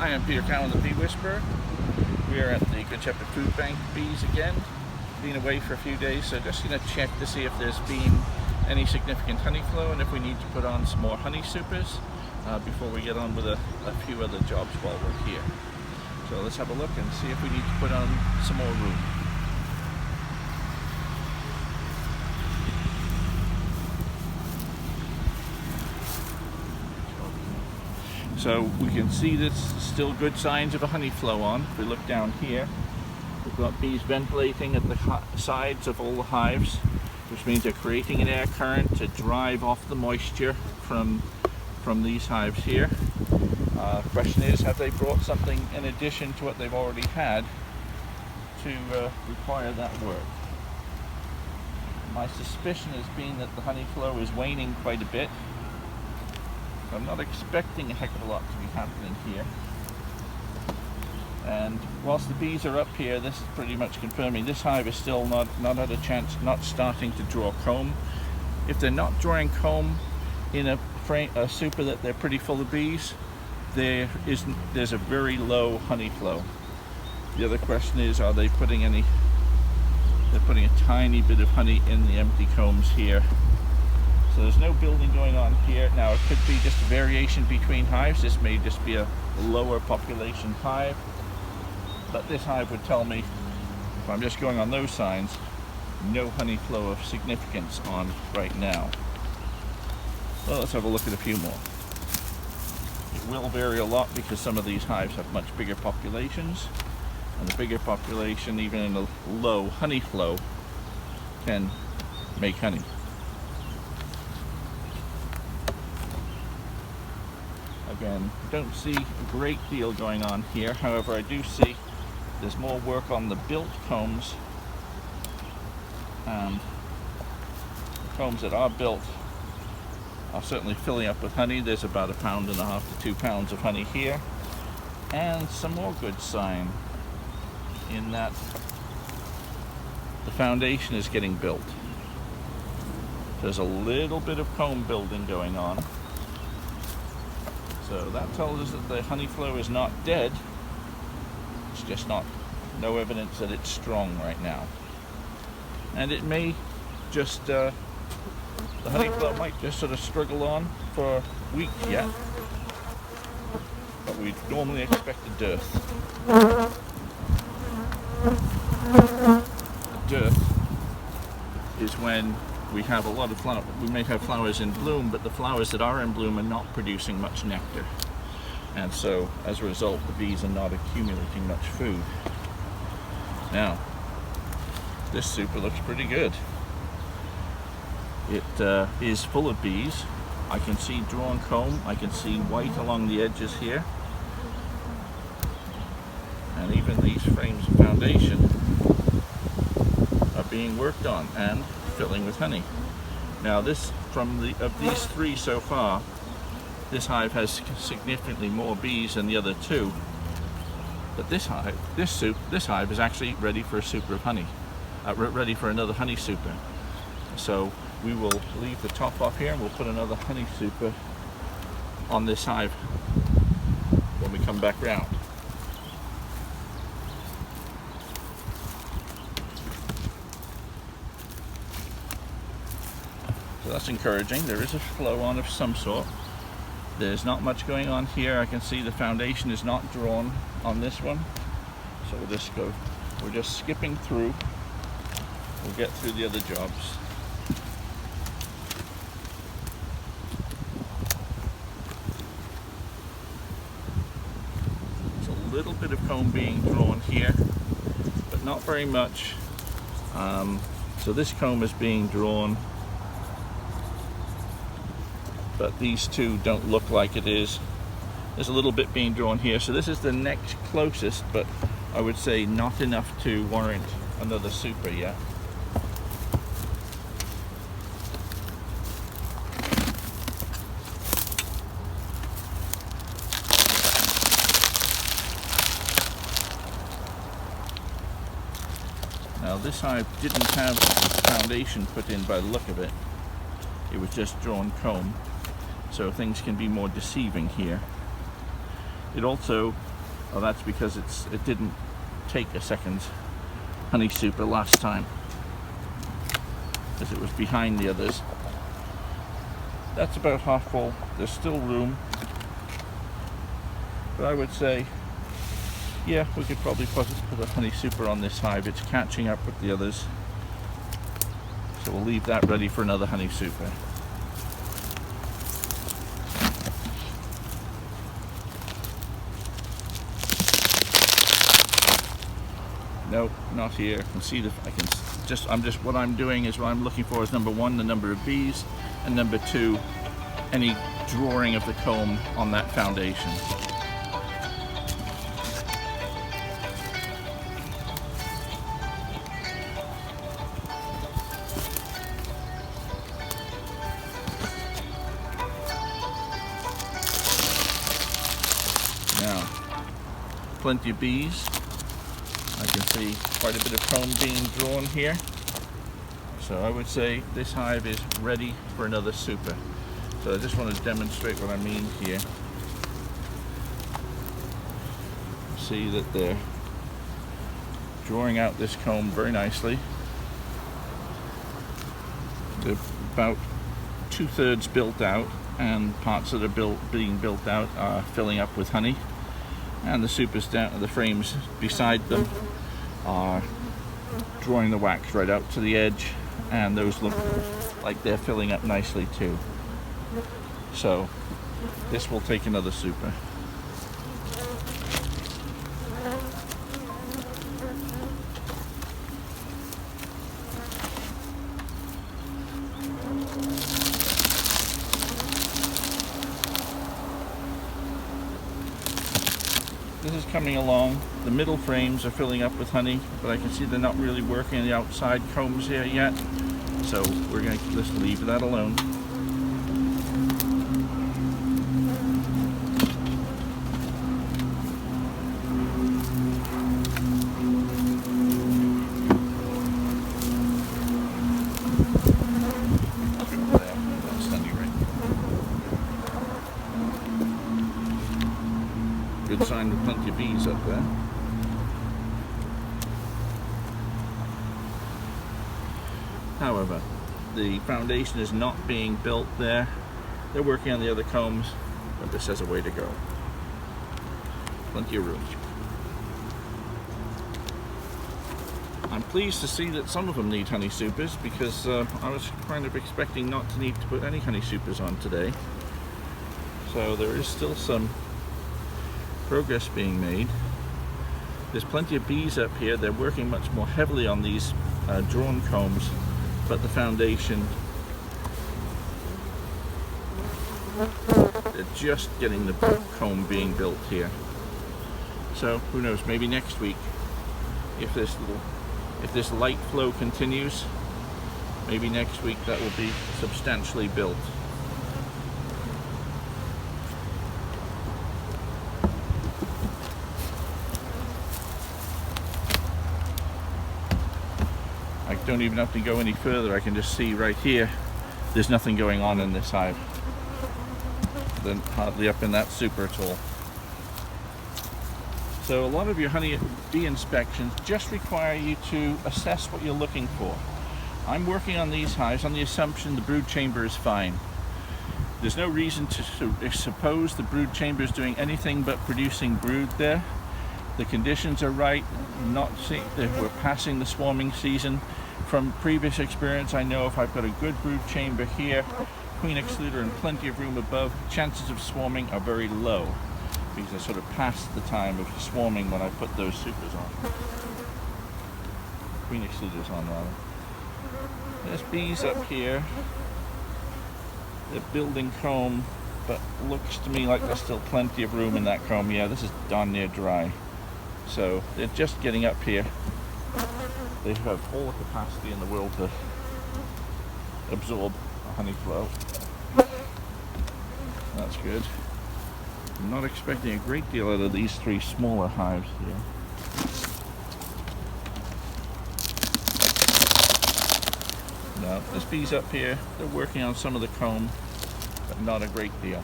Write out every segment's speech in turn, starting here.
I am Peter Cowan, the Bee Whisperer. We are at the Good Shepherd Food Bank bees again. Been away for a few days, so just going to check to see if there's been any significant honey flow and if we need to put on some more honey supers before we get on with a few other jobs while we're here. So let's have a look and see if we need to put on some more room. So we can see there's still good signs of a honey flow on. If we look down here, we've got bees ventilating at the sides of all the hives, which means they're creating an air current to drive off the moisture from these hives here. Question is, have they brought something in addition to what they've already had to require that work? My suspicion has been that the honey flow is waning quite a bit. I'm not expecting a heck of a lot to be happening here. And whilst the bees are up here, this is pretty much confirming this hive is still not had a chance, not starting to draw comb. If they're not drawing comb in a super that they're pretty full of bees, there's a very low honey flow. The other question is, are they putting any? They're putting a tiny bit of honey in the empty combs here. So there's no building going on here. Now it could be just a variation between hives. This may just be a lower population hive. But this hive would tell me, if I'm just going on those signs, no honey flow of significance on right now. Well, let's have a look at a few more. It will vary a lot because some of these hives have much bigger populations. And the bigger population, even in a low honey flow, can make honey. Again, don't see a great deal going on here. However, I do see there's more work on the built combs, and the combs that are built are certainly filling up with honey. There's about 1.5 pounds to 2 pounds of honey here, and some more good sign in that the foundation is getting built. There's a little bit of comb building going on. So that tells us that the honey flow is not dead. It's just no evidence that it's strong right now. And it may just, the honey flow might just sort of struggle on for weeks yet. But we'd normally expect a dearth. Dearth is when we have a lot of flowers. We may have flowers in bloom, but the flowers that are in bloom are not producing much nectar. And so, as a result, the bees are not accumulating much food. Now, this super looks pretty good. It is full of bees. I can see drawn comb. I can see white along the edges here. And even these frames of foundation are being worked on and filling with honey. Now this, of these three so far, this hive has significantly more bees than the other two. But this hive is actually ready for a super of honey, ready for another honey super. So we will leave the top off here and we'll put another honey super on this hive when we come back round. So that's encouraging. There is a flow on of some sort. There's not much going on here. I can see the foundation is not drawn on this one. So we're just skipping through. We'll get through the other jobs. There's a little bit of comb being drawn here, but not very much. So this comb is being drawn, but these two don't look like it is. There's a little bit being drawn here, so this is the next closest, but I would say not enough to warrant another super yet. Now this hive didn't have foundation put in by the look of it. It was just drawn comb. So things can be more deceiving here. It also Oh, that's because it didn't take a second honey super last time, because it was behind the others. That's about half full. There's still room, but I would say, yeah, we could probably put a honey super on this hive. It's catching up with the others, so we'll leave that ready for another honey super. Nope, not here. I can see what I'm doing is what I'm looking for is number one, the number of bees, and number two, any drawing of the comb on that foundation. Now, plenty of bees. I can see quite a bit of comb being drawn here. So I would say this hive is ready for another super. So I just want to demonstrate what I mean here. See that they're drawing out this comb very nicely. They're about 2/3 built out, and parts that are being built out are filling up with honey. And the supers down, the frames beside them are drawing the wax right out to the edge, and those look like they're filling up nicely too. So this will take another super. This is coming along. The middle frames are filling up with honey, but I can see they're not really working on the outside combs here yet. So we're going to just leave that alone. Good sign with plenty of bees up there. However, the foundation is not being built there. They're working on the other combs, but this has a way to go. Plenty of room. I'm pleased to see that some of them need honey supers, because I was kind of expecting not to need to put any honey supers on today. So there is still some progress being made. There's plenty of bees up here. They're working much more heavily on these drawn combs, but the foundation, they're just getting the comb being built here. So who knows, maybe next week, if this light flow continues, maybe next week that will be substantially built. I don't even have to go any further. I can just see right here, there's nothing going on in this hive. They're hardly up in that super at all. So a lot of your honey bee inspections just require you to assess what you're looking for. I'm working on these hives on the assumption the brood chamber is fine. There's no reason to suppose the brood chamber is doing anything but producing brood there. The conditions are right. We're passing the swarming season. From previous experience, I know if I've got a good brood chamber here, queen excluder and plenty of room above, chances of swarming are very low, because I sort of passed the time of swarming when I put those supers on. Queen excluders on, rather. There's bees up here. They're building comb, but looks to me like there's still plenty of room in that comb. Yeah, this is darn near dry. So they're just getting up here. They have all the capacity in the world to absorb a honey flow. That's good. I'm not expecting a great deal out of these three smaller hives here. No, there's bees up here. They're working on some of the comb, but not a great deal.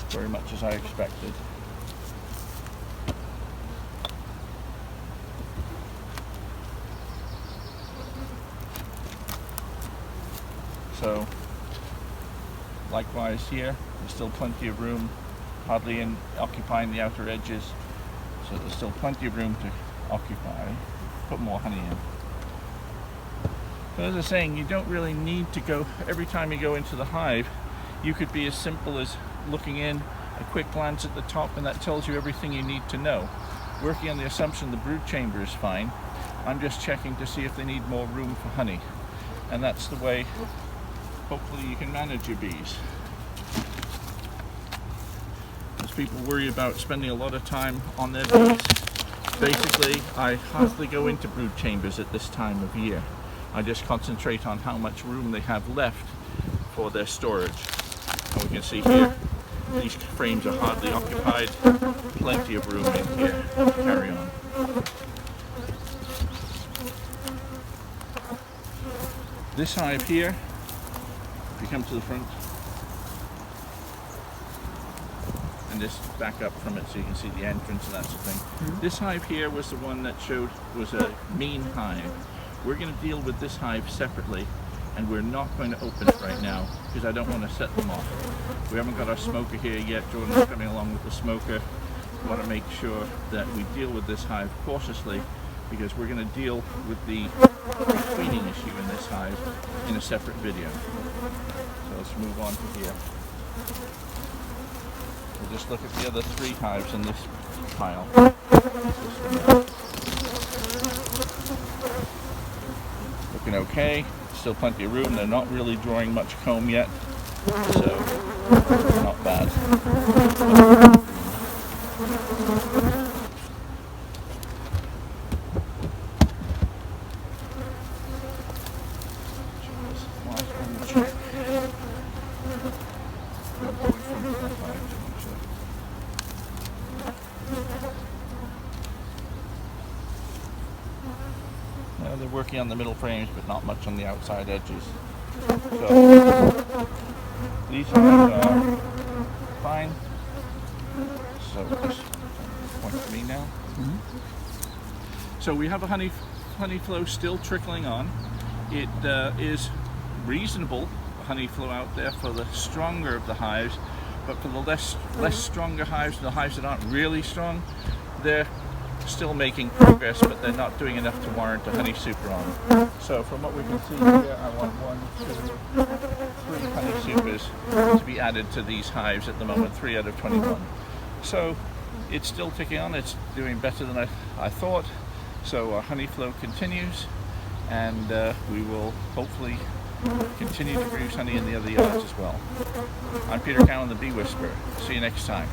Very much as I expected. So likewise here, there's still plenty of room, hardly occupying the outer edges. So there's still plenty of room to occupy, put more honey in. So as I was saying, you don't really need to go, every time you go into the hive, you could be as simple as looking in, a quick glance at the top, and that tells you everything you need to know. Working on the assumption the brood chamber is fine, I'm just checking to see if they need more room for honey. And that's the way, hopefully, you can manage your bees. As people worry about spending a lot of time on their bees, basically, I hardly go into brood chambers at this time of year. I just concentrate on how much room they have left for their storage. And we can see here, these frames are hardly occupied, plenty of room in here to carry on. This hive here, if you come to the front, and just back up from it so you can see the entrance and that sort of thing. This hive here was the one that showed was a mean hive. We're going to deal with this hive separately, and we're not going to open it right now because I don't want to set them off. We haven't got our smoker here yet. Jordan's coming along with the smoker. We want to make sure that we deal with this hive cautiously because we're going to deal with the queening issue in this hive in a separate video. So let's move on to here. We'll just look at the other 3 hives in this pile. Looking okay, still plenty of room. They're not really drawing much comb yet, so not bad. They're working on the middle frames, but not much on the outside edges. So these hives are fine. So just point to me now. So we have a honey flow still trickling on. It is reasonable honey flow out there for the stronger of the hives, but for the less stronger hives, the hives that aren't really strong, they're still making progress, but they're not doing enough to warrant a honey super on. So from what we can see here, I want 1, 2, 3 honey supers to be added to these hives at the moment, 3 out of 21. So it's still ticking on, it's doing better than I thought. So our honey flow continues, and we will hopefully continue to produce honey in the other yards as well. I'm Peter Cowan, the Bee Whisperer. See you next time.